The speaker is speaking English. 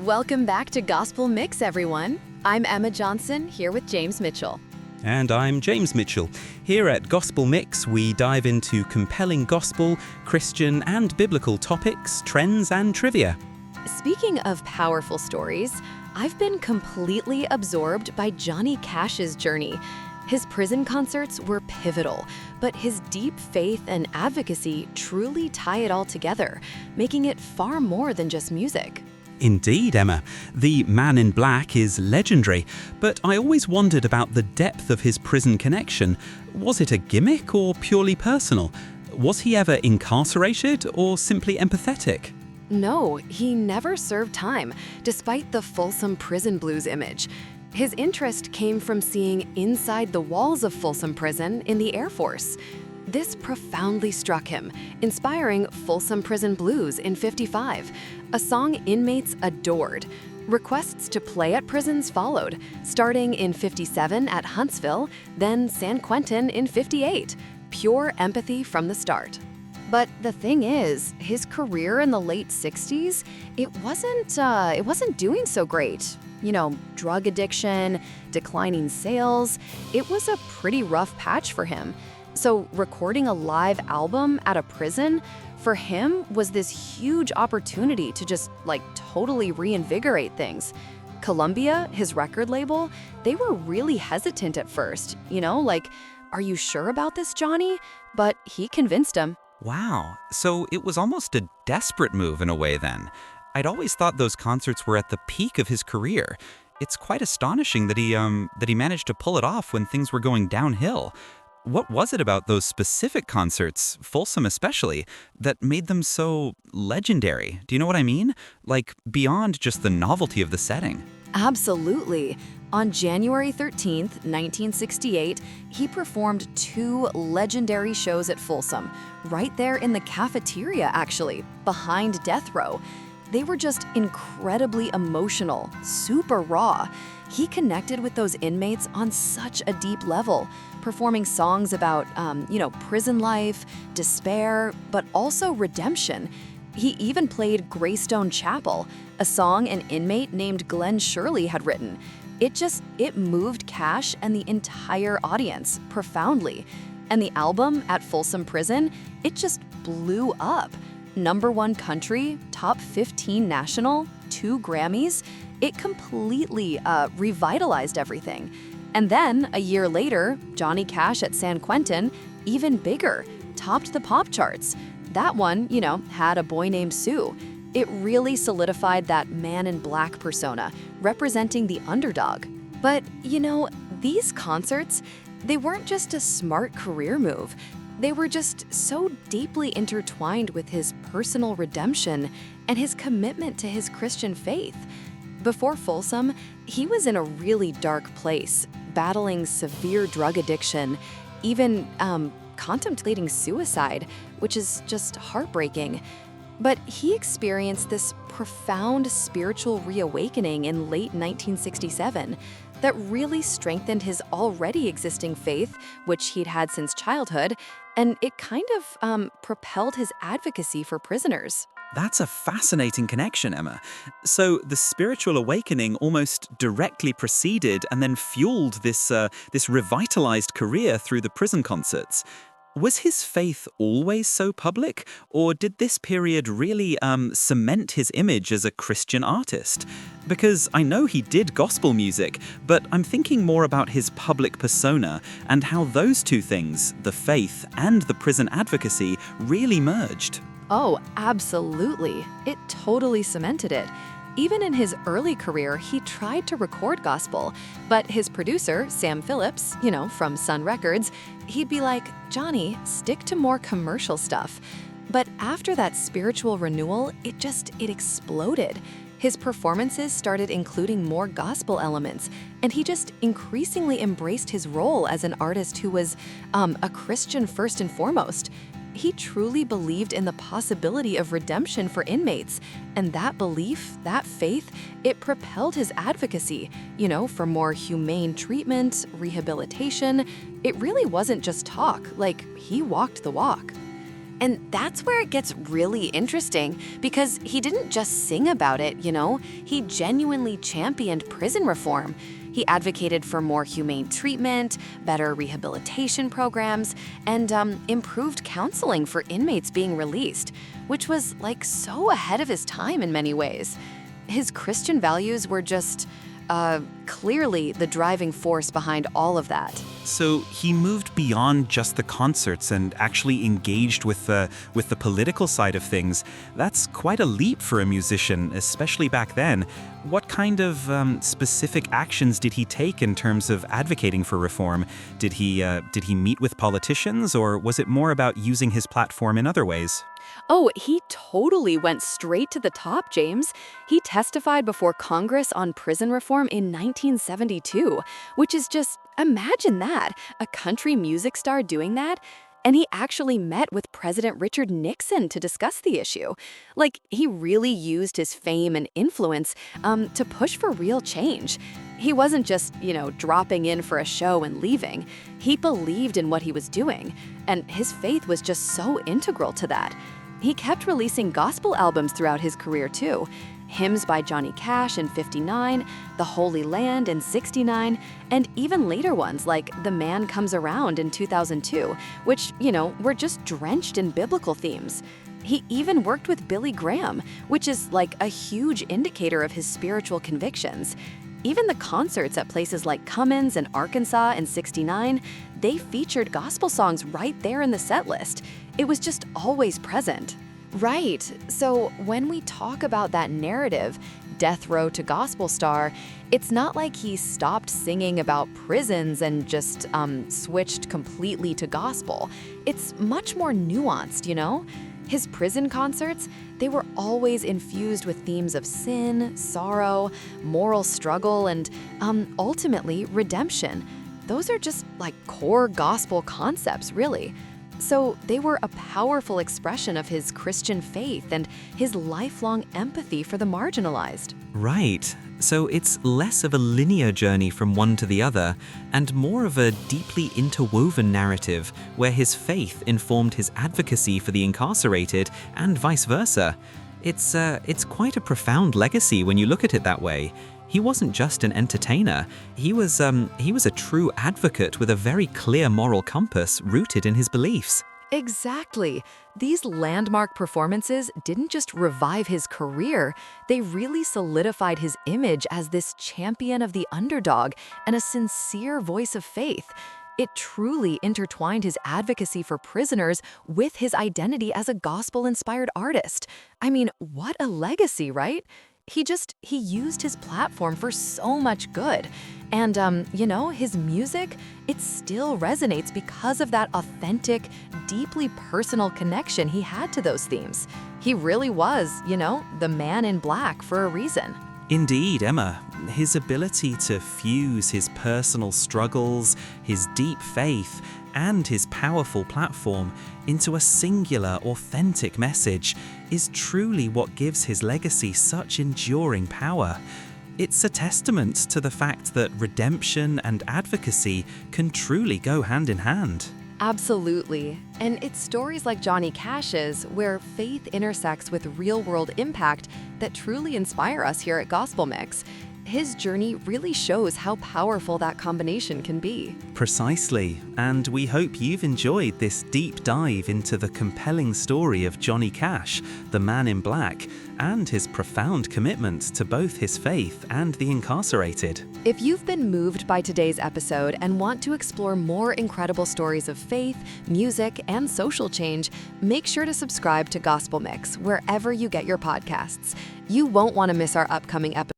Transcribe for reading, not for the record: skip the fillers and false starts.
Welcome back to Gospel Mix, everyone. I'm Emma Johnson, here with James Mitchell. And I'm James Mitchell. Here at Gospel Mix, we dive into compelling gospel, Christian and biblical topics, trends and trivia. Speaking of powerful stories, I've been completely absorbed by Johnny Cash's journey. His prison concerts were pivotal, but his deep faith and advocacy truly tie it all together, making it far more than just music. Indeed, Emma. The Man in Black is legendary, but I always wondered about the depth of his prison connection. Was it a gimmick or purely personal? Was he ever incarcerated or simply empathetic? No, he never served time, despite the Folsom prison blues image. His interest came from seeing inside the walls of Folsom Prison in the Air Force. This profoundly struck him, inspiring Folsom Prison Blues in '55, a song inmates adored. Requests to play at prisons followed, starting in '57 at Huntsville, then San Quentin in '58. Pure empathy from the start. But the thing is, his career in the late '60s, it wasn't doing so great. Drug addiction, declining sales. It was a pretty rough patch for him. So recording a live album at a prison, for him, was this huge opportunity to just totally reinvigorate things. Columbia, his record label, they were really hesitant at first. Are you sure about this, Johnny? But he convinced him. Wow, so it was almost a desperate move in a way then. I'd always thought those concerts were at the peak of his career. It's quite astonishing that he managed to pull it off when things were going downhill. What was it about those specific concerts, Folsom especially, that made them so legendary? Do you know what I mean? Beyond just the novelty of the setting. Absolutely. On January 13th, 1968, he performed 2 legendary shows at Folsom, right there in the cafeteria, actually, behind death row. They were just incredibly emotional, super raw. He connected with those inmates on such a deep level, performing songs about, prison life, despair, but also redemption. He even played Greystone Chapel, a song an inmate named Glenn Shirley had written. It moved Cash and the entire audience profoundly. And the album, At Folsom Prison, it just blew up. #1 country, top 15 national, 2 Grammys. It completely revitalized everything. And then, a year later, Johnny Cash at San Quentin, even bigger, topped the pop charts. That one, had A Boy Named Sue. It really solidified that Man in Black persona, representing the underdog. But, these concerts, they weren't just a smart career move. They were just so deeply intertwined with his personal redemption and his commitment to his Christian faith. Before Folsom, he was in a really dark place, battling severe drug addiction, even contemplating suicide, which is just heartbreaking. But he experienced this profound spiritual reawakening in late 1967 that really strengthened his already existing faith, which he'd had since childhood, and it kind of propelled his advocacy for prisoners. That's a fascinating connection, Emma. So the spiritual awakening almost directly preceded and then fueled this revitalized career through the prison concerts. Was his faith always so public, or did this period really cement his image as a Christian artist? Because I know he did gospel music, but I'm thinking more about his public persona and how those two things, the faith and the prison advocacy, really merged. Oh, absolutely. It totally cemented it. Even in his early career, he tried to record gospel, but his producer, Sam Phillips, from Sun Records, he'd be like, "Johnny, stick to more commercial stuff." But after that spiritual renewal, it exploded. His performances started including more gospel elements, and he just increasingly embraced his role as an artist who was a Christian first and foremost. He truly believed in the possibility of redemption for inmates, and that belief, that faith, it propelled his advocacy, for more humane treatment, rehabilitation. It really wasn't just talk, he walked the walk. And that's where it gets really interesting, because he didn't just sing about it, he genuinely championed prison reform. He advocated for more humane treatment, better rehabilitation programs, and improved counseling for inmates being released, which was so ahead of his time in many ways. His Christian values were just clearly the driving force behind all of that. So he moved beyond just the concerts and actually engaged with the political side of things. That's quite a leap for a musician, especially back then. What kind of specific actions did he take in terms of advocating for reform? Did he meet with politicians, or was it more about using his platform in other ways? Oh, he totally went straight to the top, James. He testified before Congress on prison reform in 1972, which is just, imagine that, a country music star doing that. And he actually met with President Richard Nixon to discuss the issue. He really used his fame and influence to push for real change. He wasn't just, dropping in for a show and leaving. He believed in what he was doing, and his faith was just so integral to that. He kept releasing gospel albums throughout his career, too. Hymns by Johnny Cash in '59, The Holy Land in '69, and even later ones like The Man Comes Around in 2002, which, were just drenched in biblical themes. He even worked with Billy Graham, which is a huge indicator of his spiritual convictions. Even the concerts at places like Cummins and Arkansas in '69, they featured gospel songs right there in the set list. It was just always present. Right. So when we talk about that narrative, death row to gospel star, it's not like he stopped singing about prisons and just switched completely to gospel. It's much more nuanced, His prison concerts, they were always infused with themes of sin, sorrow, moral struggle, and ultimately redemption. Those are just core gospel concepts, really. So they were a powerful expression of his Christian faith and his lifelong empathy for the marginalized. Right. So it's less of a linear journey from one to the other, and more of a deeply interwoven narrative where his faith informed his advocacy for the incarcerated and vice versa. It's quite a profound legacy when you look at it that way. He wasn't just an entertainer. He was a true advocate with a very clear moral compass rooted in his beliefs. Exactly. These landmark performances didn't just revive his career, they really solidified his image as this champion of the underdog and a sincere voice of faith. It truly intertwined his advocacy for prisoners with his identity as a gospel-inspired artist. I mean, what a legacy, right? He used his platform for so much good. And, his music, it still resonates because of that authentic, deeply personal connection he had to those themes. He really was, the man in black for a reason. Indeed, Emma. His ability to fuse his personal struggles, his deep faith, and his powerful platform into a singular, authentic message is truly what gives his legacy such enduring power. It's a testament to the fact that redemption and advocacy can truly go hand in hand. Absolutely. And it's stories like Johnny Cash's where faith intersects with real-world impact that truly inspire us here at Gospel Mix. His journey really shows how powerful that combination can be. Precisely, and we hope you've enjoyed this deep dive into the compelling story of Johnny Cash, the Man in Black, and his profound commitment to both his faith and the incarcerated. If you've been moved by today's episode and want to explore more incredible stories of faith, music, and social change, make sure to subscribe to Gospel Mix wherever you get your podcasts. You won't want to miss our upcoming episode.